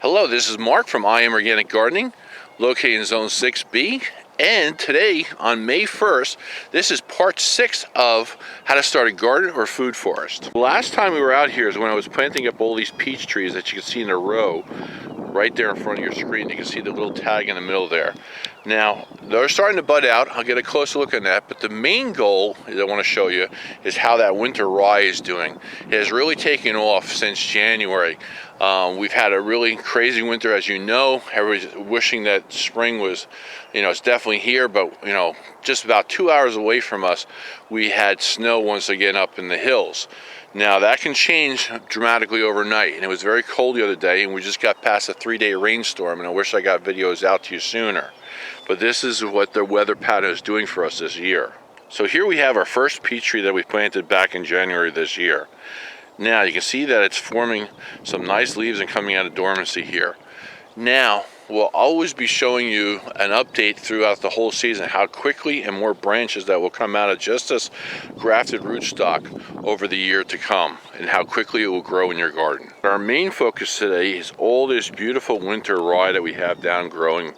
Hello, this is Mark from I Am Organic Gardening, located in Zone 6B. And today, on May 1st, this is part 6 of how to start a garden or food forest. The last time we were out here is when I was planting up all these peach trees that you can see in a row right there in front of your screen. You can see the little tag in the middle there. Now, they're starting to bud out. I'll get a closer look at that, but the main goal that I want to show you is how that winter rye is doing. It has really taken off since January. We've had a really crazy winter, as you know. Everybody's wishing that spring was, it's definitely here, but, just about 2 hours away from us, we had snow once again up in the hills. Now, that can change dramatically overnight, and it was very cold the other day, and we just got past a 3-day rainstorm, and I wish I got videos out to you sooner. But this is what the weather pattern is doing for us this year. So here we have our first peach tree that we planted back in January this year. Now you can see that it's forming some nice leaves and coming out of dormancy here. Now we'll always be showing you an update throughout the whole season, how quickly and more branches that will come out of just this grafted rootstock over the year to come, and how quickly it will grow in your garden. Our main focus today is all this beautiful winter rye that we have down growing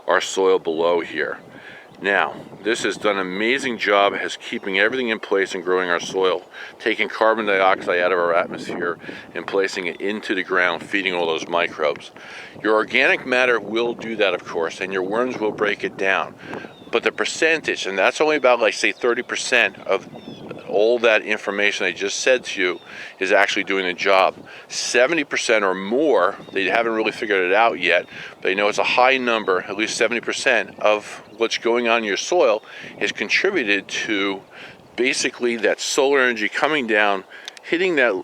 our soil below here. Now, this has done an amazing job as keeping everything in place and growing our soil, taking carbon dioxide out of our atmosphere and placing it into the ground, feeding all those microbes. Your organic matter will do that, of course, and your worms will break it down. But the percentage, and that's only about, like, say, 30% of all that information I just said to you, is actually doing the job. 70% or more, they haven't really figured it out yet, but they know it's a high number. At least 70% of what's going on in your soil is contributed to basically that solar energy coming down, hitting that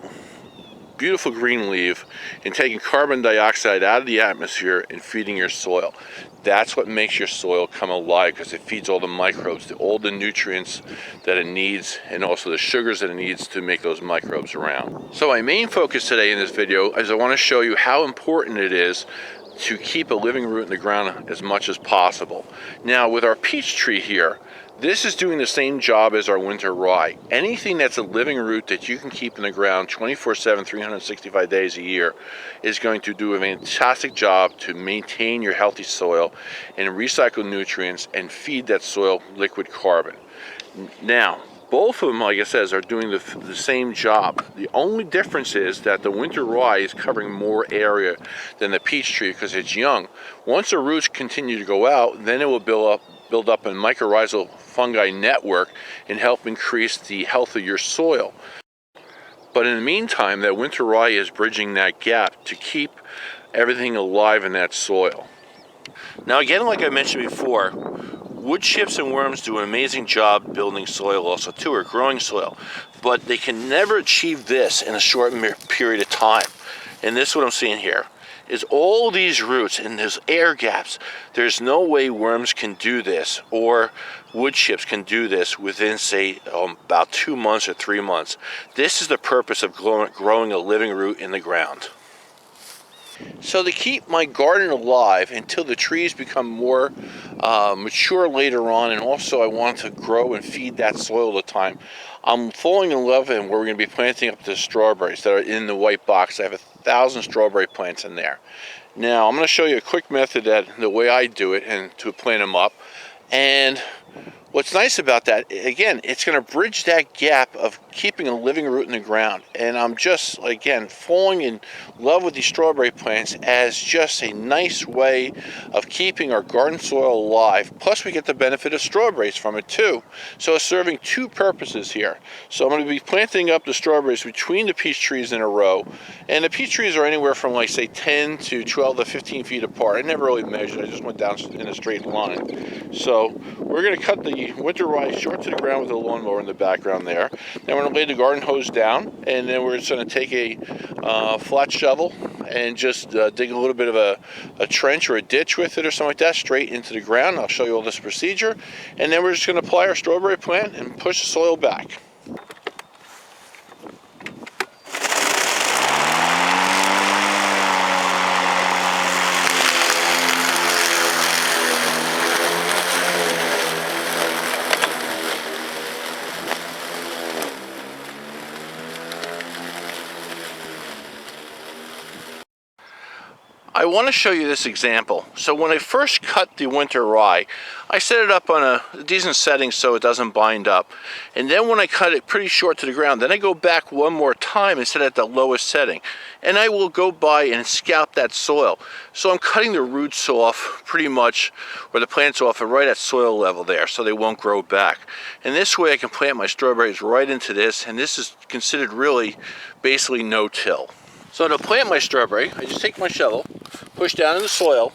beautiful green leaf and taking carbon dioxide out of the atmosphere and feeding your soil. That's what makes your soil come alive, because it feeds all the microbes, all the nutrients that it needs, and also the sugars that it needs to make those microbes around. So my main focus today in this video is I want to show you how important it is to keep a living root in the ground as much as possible. Now with our peach tree here, this is doing the same job as our winter rye. Anything that's a living root that you can keep in the ground 24/7, 365 days a year is going to do a fantastic job to maintain your healthy soil and recycle nutrients and feed that soil liquid carbon. Now, both of them, like I said, are doing the same job. The only difference is that the winter rye is covering more area than the peach tree because it's young. Once the roots continue to go out, then it will build up a mycorrhizal fungi network and help increase the health of your soil. But in the meantime, that winter rye is bridging that gap to keep everything alive in that soil. Now again, like I mentioned before, wood chips and worms do an amazing job building soil also too, or growing soil, but they can never achieve this in a short period of time. And this is what I'm seeing here, is all these roots and there's air gaps. There's no way worms can do this, or wood chips can do this within, say, about 2 months or 3 months. This is the purpose of growing a living root in the ground. So to keep my garden alive until the trees become more mature later on, and also I want to grow and feed that soil all the time, I'm falling in love with where we're going to be planting up the strawberries that are in the white box. I have 1,000 strawberry plants in there. Now I'm going to show you a quick method that the way I do it and to plant them up. And what's nice about that, again, it's going to bridge that gap of keeping a living root in the ground. And I'm just, again, falling in love with these strawberry plants as just a nice way of keeping our garden soil alive. Plus, we get the benefit of strawberries from it too. So it's serving two purposes here. So I'm going to be planting up the strawberries between the peach trees in a row. And the peach trees are anywhere from, like, say, 10 to 12 to 15 feet apart. I never really measured. I just went down in a straight line. So we're going to cut the winter rye short to the ground with a lawnmower in the background there. Then we're going to lay the garden hose down, and then we're just going to take a flat shovel and just dig a little bit of a trench or a ditch with it or something like that straight into the ground. I'll show you all this procedure, and then we're just going to apply our strawberry plant and push the soil back. I want to show you this example. So when I first cut the winter rye, I set it up on a decent setting so it doesn't bind up. And then when I cut it pretty short to the ground, then I go back one more time and set it at the lowest setting. And I will go by and scalp that soil. So I'm cutting the roots off pretty much, or the plants off right at soil level there, so they won't grow back. And this way I can plant my strawberries right into this, and this is considered really basically no-till. So to plant my strawberry, I just take my shovel, push down in the soil,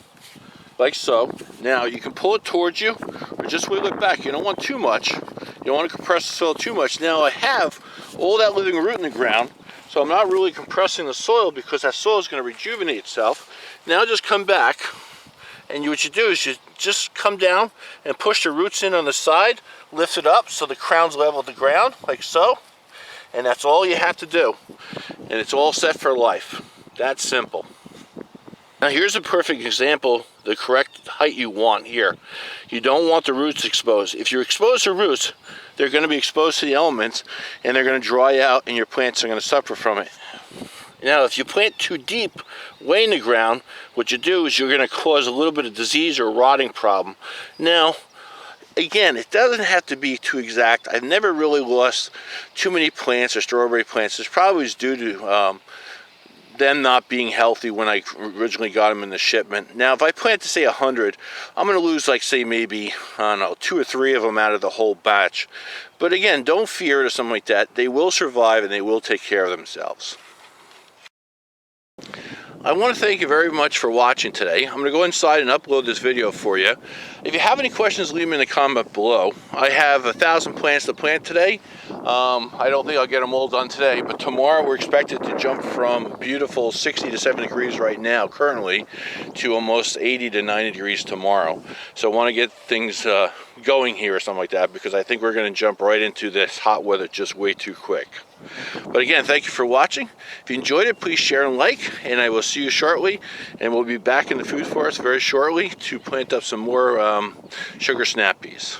like so. Now you can pull it towards you, or just wiggle it back. You don't want too much. You don't want to compress the soil too much. Now I have all that living root in the ground, so I'm not really compressing the soil because that soil is going to rejuvenate itself. Now just come back, and what you do is you just come down and push the roots in on the side, lift it up so the crown's level with the ground, like so. And that's all you have to do. And it's all set for life. That's simple. Now here's a perfect example, the correct height you want here. You don't want the roots exposed. If you expose the roots, they're going to be exposed to the elements and they're going to dry out and your plants are going to suffer from it. Now if you plant too deep, way in the ground, what you do is you're going to cause a little bit of disease or rotting problem. Now, again, it doesn't have to be too exact. I've never really lost too many plants or strawberry plants. It's probably due to them not being healthy when I originally got them in the shipment. Now, if I plant to say 100, I'm going to lose, like, say, maybe, I don't know, 2 or 3 of them out of the whole batch. But again, don't fear it or something like that. They will survive and they will take care of themselves. I want to thank you very much for watching today. I'm going to go inside and upload this video for you. If you have any questions, leave them in the comment below. I have 1,000 plants to plant today. I don't think I'll get them all done today, but tomorrow we're expected to jump from beautiful 60 to 70 degrees right now, currently, to almost 80 to 90 degrees tomorrow. So I want to get things going here or something like that, because I think we're going to jump right into this hot weather just way too quick. But again, thank you for watching. If you enjoyed it, please share and like, and I will see you shortly. And we'll be back in the food forest very shortly to plant up some more sugar snap peas.